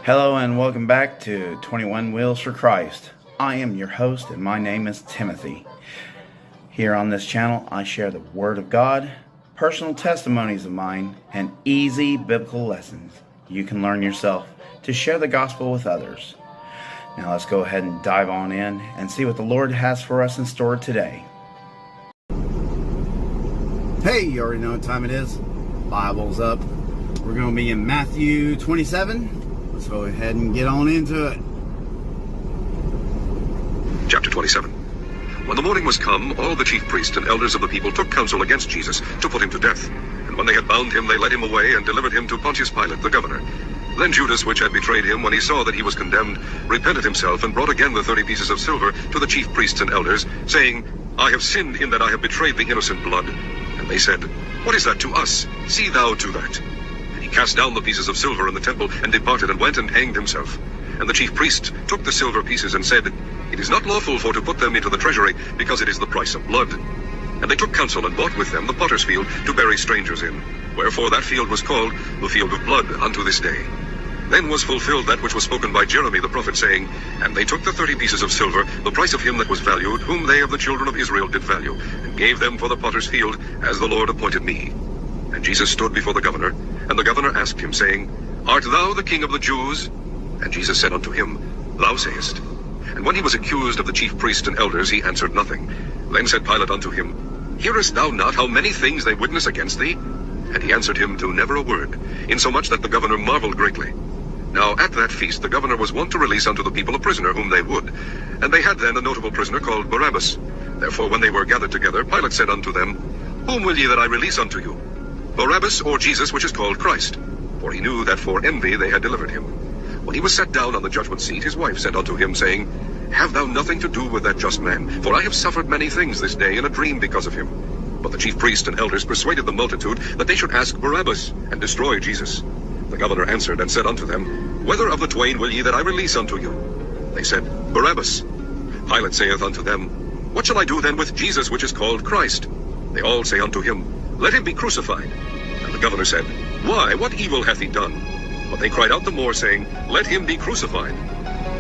Hello and welcome back to 21 Wheels for Christ. I am your host and my name is Timothy. Here on this channel I share the Word of God, personal testimonies of mine, and easy biblical lessons you can learn yourself to share the gospel with others. Now let's go ahead and dive on in and see what the Lord has for us in store today. Hey, you already know what time it is. Bible's up. We're going to be in Matthew 27. Let's go ahead and get on into it. Chapter 27. When the morning was come, all the chief priests and elders of the people took counsel against Jesus to put him to death. And when they had bound him, they led him away and delivered him to Pontius Pilate, the governor. Then Judas, which had betrayed him, when he saw that he was condemned, repented himself and brought again the 30 pieces of silver to the chief priests and elders, saying, I have sinned in that I have betrayed the innocent blood. And they said, What is that to us? See thou to that. And he cast down the pieces of silver in the temple, and departed, and went and hanged himself. And the chief priest took the silver pieces, and said, It is not lawful for to put them into the treasury, because it is the price of blood. And they took counsel, and bought with them the potter's field, to bury strangers in. Wherefore that field was called the field of blood unto this day. Then was fulfilled that which was spoken by Jeremy the prophet, saying, And they took the 30 pieces of silver, the price of him that was valued, whom they of the children of Israel did value, and gave them for the potter's field, as the Lord appointed me. And Jesus stood before the governor, and the governor asked him, saying, Art thou the king of the Jews? And Jesus said unto him, Thou sayest. And when he was accused of the chief priests and elders, he answered nothing. Then said Pilate unto him, Hearest thou not how many things they witness against thee? And he answered him to never a word, insomuch that the governor marveled greatly. Now at that feast the governor was wont to release unto the people a prisoner whom they would. And they had then a notable prisoner called Barabbas. Therefore when they were gathered together, Pilate said unto them, Whom will ye that I release unto you? Barabbas or Jesus, which is called Christ? For he knew that for envy they had delivered him. When he was set down on the judgment seat, his wife said unto him, saying, Have thou nothing to do with that just man? For I have suffered many things this day in a dream because of him. But the chief priests and elders persuaded the multitude that they should ask Barabbas, and destroy Jesus. The governor answered and said unto them, Whether of the twain will ye that I release unto you? They said, Barabbas. Pilate saith unto them, What shall I do then with Jesus, which is called Christ? They all say unto him, Let him be crucified. And the governor said, Why, what evil hath he done? But they cried out the more, saying, Let him be crucified.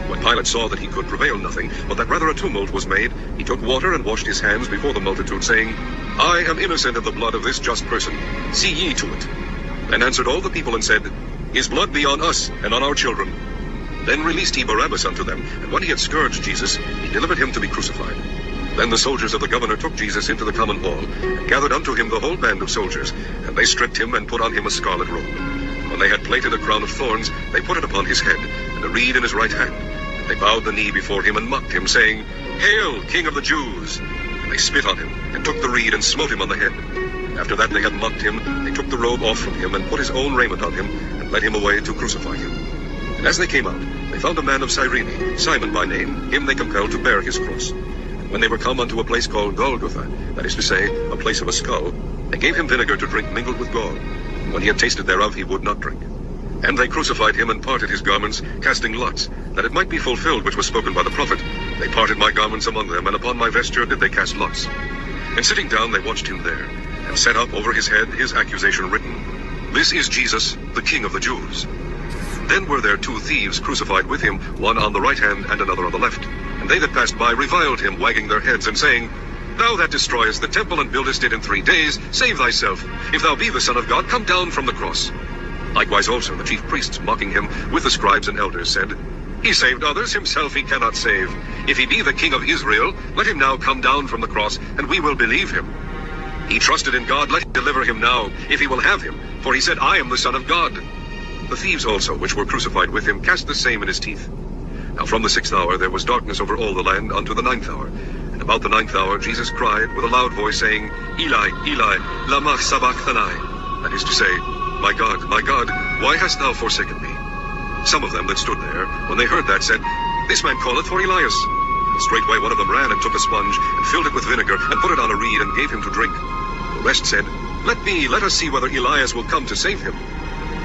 When Pilate saw that he could prevail nothing, but that rather a tumult was made, he took water and washed his hands before the multitude, saying, I am innocent of the blood of this just person. See ye to it. Then answered all the people and said, His blood be on us and on our children. Then released he Barabbas unto them, and when he had scourged Jesus, he delivered him to be crucified. Then the soldiers of the governor took Jesus into the common hall, and gathered unto him the whole band of soldiers, and they stripped him and put on him a scarlet robe. When they had plaited a crown of thorns, they put it upon his head, and a reed in his right hand. And they bowed the knee before him and mocked him, saying, Hail, King of the Jews! And they spit on him, and took the reed and smote him on the head. After that they had mocked him, they took the robe off from him, and put his own raiment on him, and led him away to crucify him. And as they came out, they found a man of Cyrene, Simon by name. Him they compelled to bear his cross. And when they were come unto a place called Golgotha, that is to say, a place of a skull, they gave him vinegar to drink mingled with gall. And when he had tasted thereof, he would not drink. And they crucified him, and parted his garments, casting lots, that it might be fulfilled which was spoken by the prophet. They parted my garments among them, and upon my vesture did they cast lots. And sitting down they watched him there, and set up over his head his accusation written, This is Jesus, the King of the Jews. Then were there 2 thieves crucified with him, one on the right hand and another on the left. And they that passed by reviled him, wagging their heads, and saying, Thou that destroyest the temple and buildest it in 3 days, save thyself. If thou be the Son of God, come down from the cross. Likewise also the chief priests, mocking him with the scribes and elders, said, He saved others, himself he cannot save. If he be the King of Israel, let him now come down from the cross, and we will believe him. He trusted in God, let him deliver him now, if he will have him. For he said, I am the Son of God. The thieves also, which were crucified with him, cast the same in his teeth. Now from the 6th hour there was darkness over all the land unto the 9th hour. And about the 9th hour Jesus cried with a loud voice, saying, Eli, Eli, lama sabachthani? That is to say, my God, why hast thou forsaken me? Some of them that stood there, when they heard that, said, This man calleth for Elias. And straightway one of them ran and took a sponge, and filled it with vinegar, and put it on a reed, and gave him to drink. The rest said, Let us see whether Elias will come to save him.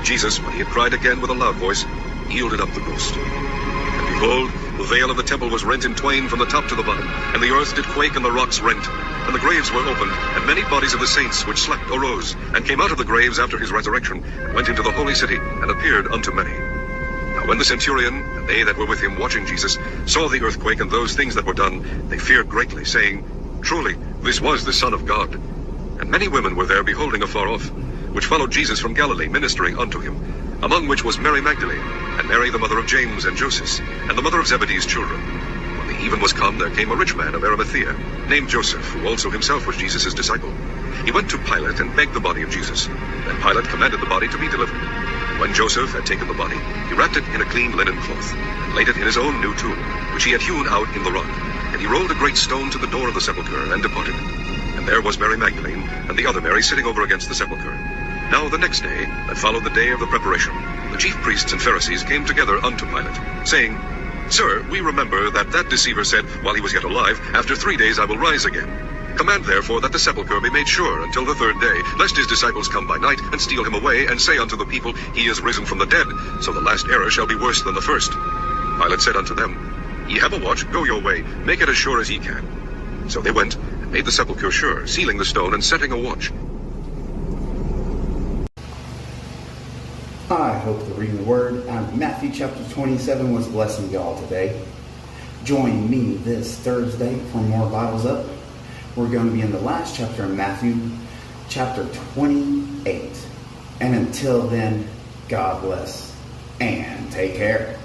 Jesus, when he had cried again with a loud voice, yielded up the ghost. And behold, the veil of the temple was rent in twain from the top to the bottom, and the earth did quake, and the rocks rent. And the graves were opened, and many bodies of the saints which slept arose, and came out of the graves after his resurrection, and went into the holy city, and appeared unto many. Now when the centurion and they that were with him watching Jesus saw the earthquake and those things that were done, they feared greatly, saying, Truly, this was the Son of God. And many women were there beholding afar off, which followed Jesus from Galilee, ministering unto him, among which was Mary Magdalene, and Mary the mother of James and Joseph, and the mother of Zebedee's children. When the even was come, there came a rich man of Arimathea, named Joseph, who also himself was Jesus' disciple. He went to Pilate and begged the body of Jesus. Then Pilate commanded the body to be delivered. When Joseph had taken the body, he wrapped it in a clean linen cloth, and laid it in his own new tomb, which he had hewn out in the rock. And he rolled a great stone to the door of the sepulchre, and departed. And there was Mary Magdalene, and the other Mary sitting over against the sepulchre. Now the next day, that followed the day of the preparation, the chief priests and Pharisees came together unto Pilate, saying, Sir, we remember that that deceiver said, while he was yet alive, After 3 days I will rise again. Command therefore that the sepulchre be made sure until the third day, lest his disciples come by night, and steal him away, and say unto the people, He is risen from the dead, so the last error shall be worse than the first. Pilate said unto them, Ye have a watch, go your way, make it as sure as ye can. So they went, and made the sepulchre sure, sealing the stone, and setting a watch. I hope the reading the word out of Matthew chapter 27 was blessing y'all today. Join me this Thursday for more Bibles Up. We're going to be in the last chapter of Matthew, chapter 28. And until then, God bless and take care.